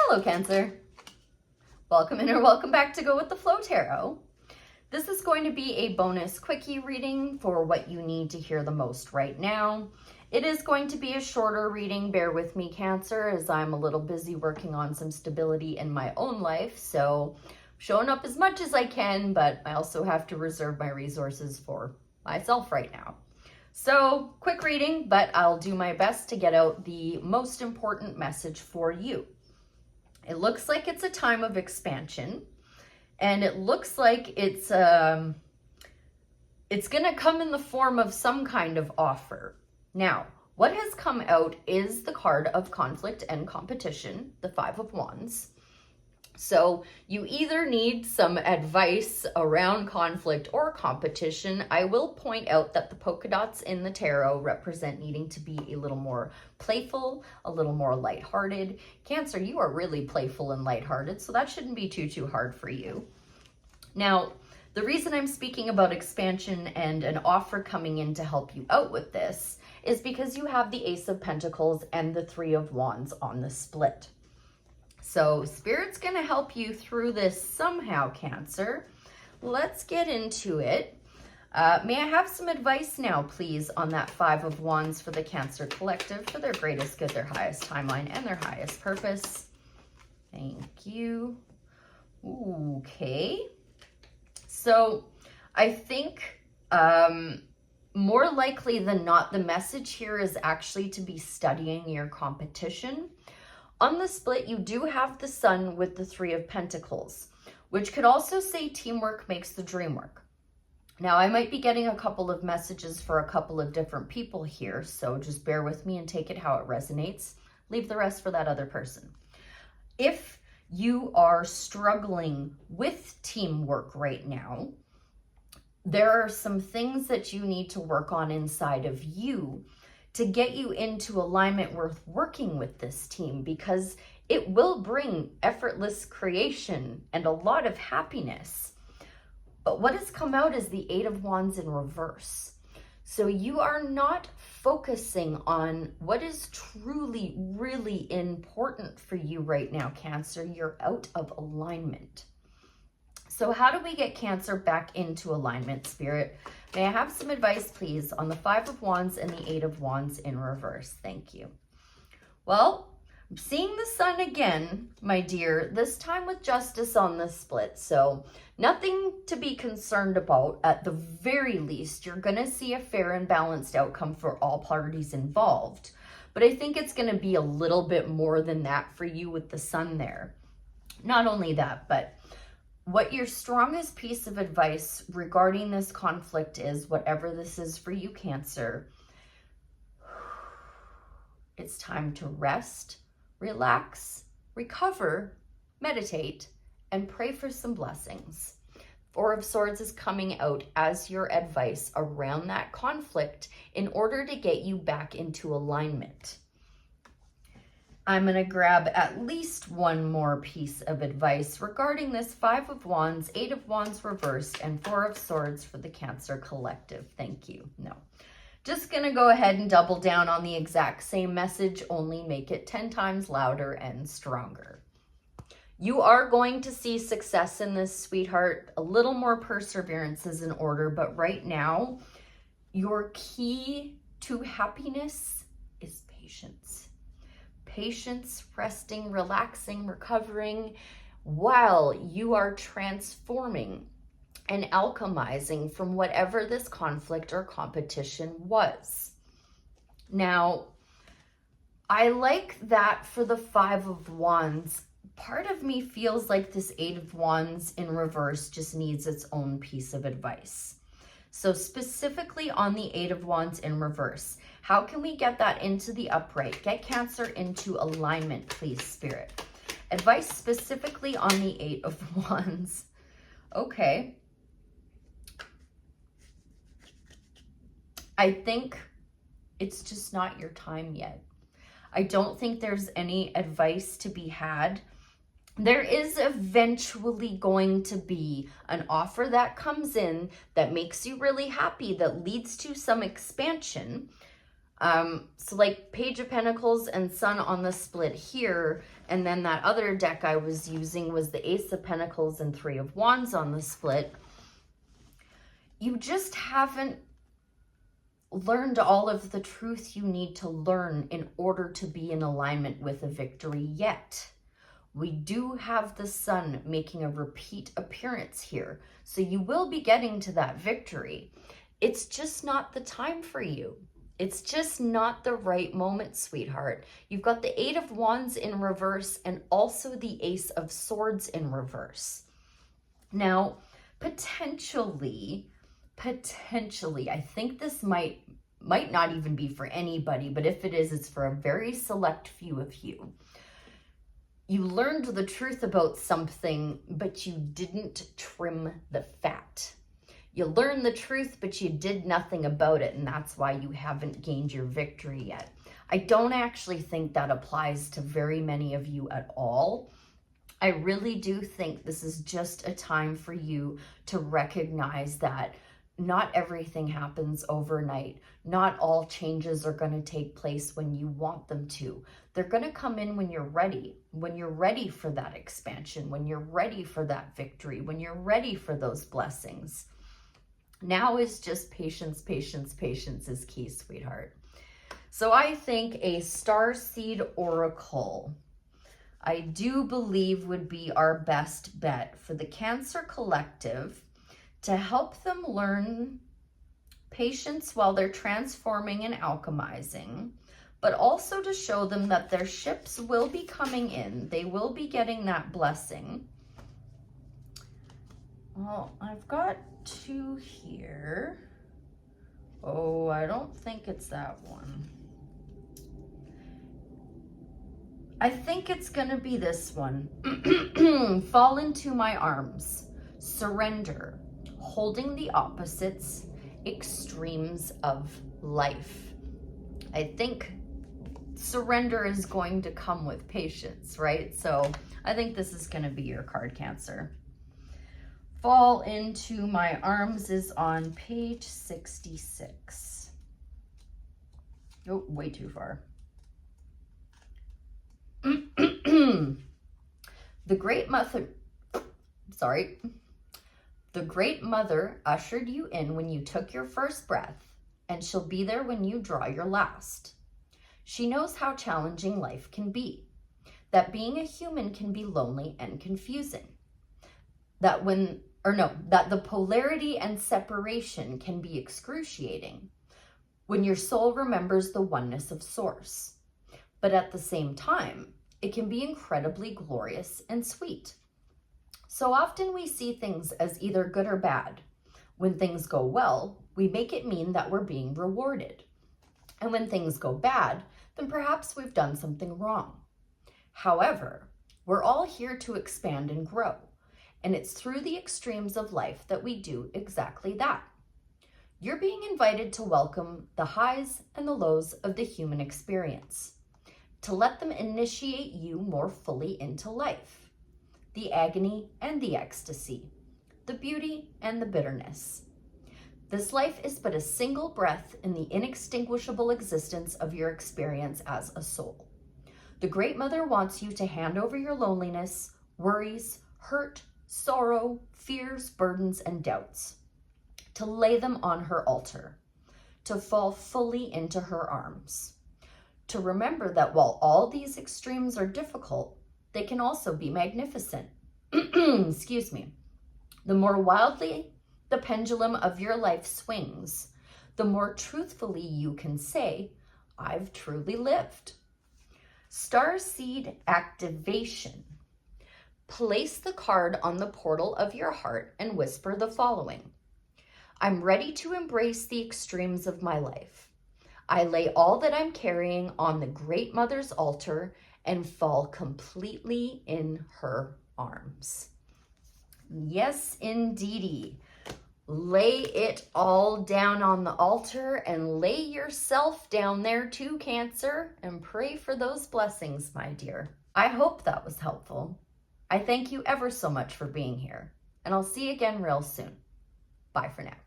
Hello, Cancer. Welcome in or welcome back to Go With The Flow Tarot. This is going to be a bonus quickie reading for what you need to hear the most right now. It is going to be a shorter reading. Bear with me, Cancer, as I'm a little busy working on some stability in my own life. So I'm showing up as much as I can, but I also have to reserve my resources for myself right now. So quick reading, but I'll do my best to get out the most important message for you. It looks like it's a time of expansion, and it looks like it's going to come in the form of some kind of offer. Now, what has come out is the card of conflict and competition, the Five of Wands. So you either need some advice around conflict or competition. I will point out that the polka dots in the tarot represent needing to be a little more playful, a little more lighthearted. Cancer, you are really playful and lighthearted, so that shouldn't be too hard for you. Now, the reason I'm speaking about expansion and an offer coming in to help you out with this is because you have the Ace of Pentacles and the Three of Wands on the split. So Spirit's going to help you through this somehow, Cancer. Let's get into it. May I have some advice now, please, on that Five of Wands for the Cancer Collective for their greatest good, their highest timeline, and their highest purpose? Thank you. Okay. So I think more likely than not, the message here is actually to be studying your competition. On the split, you do have the Sun with the Three of Pentacles, which could also say teamwork makes the dream work. Now, I might be getting a couple of messages for a couple of different people here, so just bear with me and take it how it resonates. Leave the rest for that other person. If you are struggling with teamwork right now, there are some things that you need to work on inside of you to get you into alignment with working with this team, because it will bring effortless creation and a lot of happiness. But what has come out is the Eight of Wands in reverse. So you are not focusing on what is truly, really important for you right now, Cancer. You're out of alignment. So how do we get Cancer back into alignment, Spirit? May I have some advice, please, on the Five of Wands and the Eight of Wands in reverse? Thank you. Well, I'm seeing the Sun again, my dear, this time with Justice on the split. So nothing to be concerned about. At the very least, you're going to see a fair and balanced outcome for all parties involved. But I think it's going to be a little bit more than that for you with the Sun there. Not only that, but what your strongest piece of advice regarding this conflict is, whatever this is for you, Cancer, it's time to rest, relax, recover, meditate, and pray for some blessings. Four of Swords is coming out as your advice around that conflict in order to get you back into alignment. I'm going to grab at least one more piece of advice regarding this Five of Wands, Eight of Wands reversed, and Four of Swords for the Cancer Collective. Thank you. No. Just going to go ahead and double down on the exact same message, only make it 10 times louder and stronger. You are going to see success in this, sweetheart. A little more perseverance is in order, but right now, your key to happiness is patience. Patience, resting, relaxing, recovering, while you are transforming and alchemizing from whatever this conflict or competition was. Now, I like that for the Five of Wands. Part of me feels like this Eight of Wands in reverse just needs its own piece of advice. So specifically on the Eight of Wands in reverse, how can we get that into the upright? Get Cancer into alignment, please, Spirit. Advice specifically on the Eight of Wands. Okay. I think it's just not your time yet. I don't think there's any advice to be had. There is eventually going to be an offer that comes in that makes you really happy, that leads to some expansion. So like Page of Pentacles and Sun on the split here, And then that other deck I was using was the Ace of Pentacles and Three of Wands on the split. You just haven't learned all of the truth you need to learn in order to be in alignment with a victory yet. We do have the sun making a repeat appearance here, so you will be getting to that victory. It's just not the time for you. It's just not the right moment, sweetheart. You've got the Eight of Wands in reverse and also the Ace of Swords in reverse. Now, potentially, I think this might not even be for anybody, but if it is, it's for a very select few of you. You learned the truth about something, but you didn't trim the fat. You learned the truth, but you did nothing about it, and that's why you haven't gained your victory yet. I don't actually think that applies to very many of you at all. I really do think this is just a time for you to recognize that not everything happens overnight. Not all changes are going to take place when you want them to. They're going to come in when you're ready for that expansion, when you're ready for that victory, when you're ready for those blessings. Now is just patience, patience, patience is key, sweetheart. So I think a starseed oracle, I do believe, would be our best bet for the Cancer collective to help them learn patience while they're transforming and alchemizing, but also to show them that their ships will be coming in. They will be getting that blessing. Well, I've got two here. Oh, I don't think it's that one. I think it's gonna be this one. Fall into my arms. Surrender. Holding the opposites, extremes of life. I think surrender is going to come with patience, right? So I think this is going to be your card, Cancer. Fall into my arms is on page 66. Oh, way too far. The great mother ushered you in when you took your first breath, and she'll be there when you draw your last. She knows how challenging life can be, that being a human can be lonely and confusing, that the polarity and separation can be excruciating when your soul remembers the oneness of Source. But at the same time, it can be incredibly glorious and sweet. So often we see things as either good or bad. When things go well, we make it mean that we're being rewarded. And when things go bad, then perhaps we've done something wrong. However, we're all here to expand and grow, and it's through the extremes of life that we do exactly that. You're being invited to welcome the highs and the lows of the human experience, to let them initiate you more fully into life, the agony and the ecstasy, the beauty and the bitterness. This life is but a single breath in the inextinguishable existence of your experience as a soul. The Great Mother wants you to hand over your loneliness, worries, hurt, sorrow, fears, burdens, and doubts, to lay them on her altar, to fall fully into her arms, to remember that while all these extremes are difficult, they can also be magnificent. Excuse me. The more wildly the pendulum of your life swings, the more truthfully you can say, I've truly lived. Starseed activation. Place the card on the portal of your heart and whisper the following. I'm ready to embrace the extremes of my life. I lay all that I'm carrying on the Great Mother's altar and fall completely in her arms. Yes, indeedy. Lay it all down on the altar and lay yourself down there too, Cancer, and pray for those blessings, my dear. I hope that was helpful. I thank you ever so much for being here, and I'll see you again real soon. Bye for now.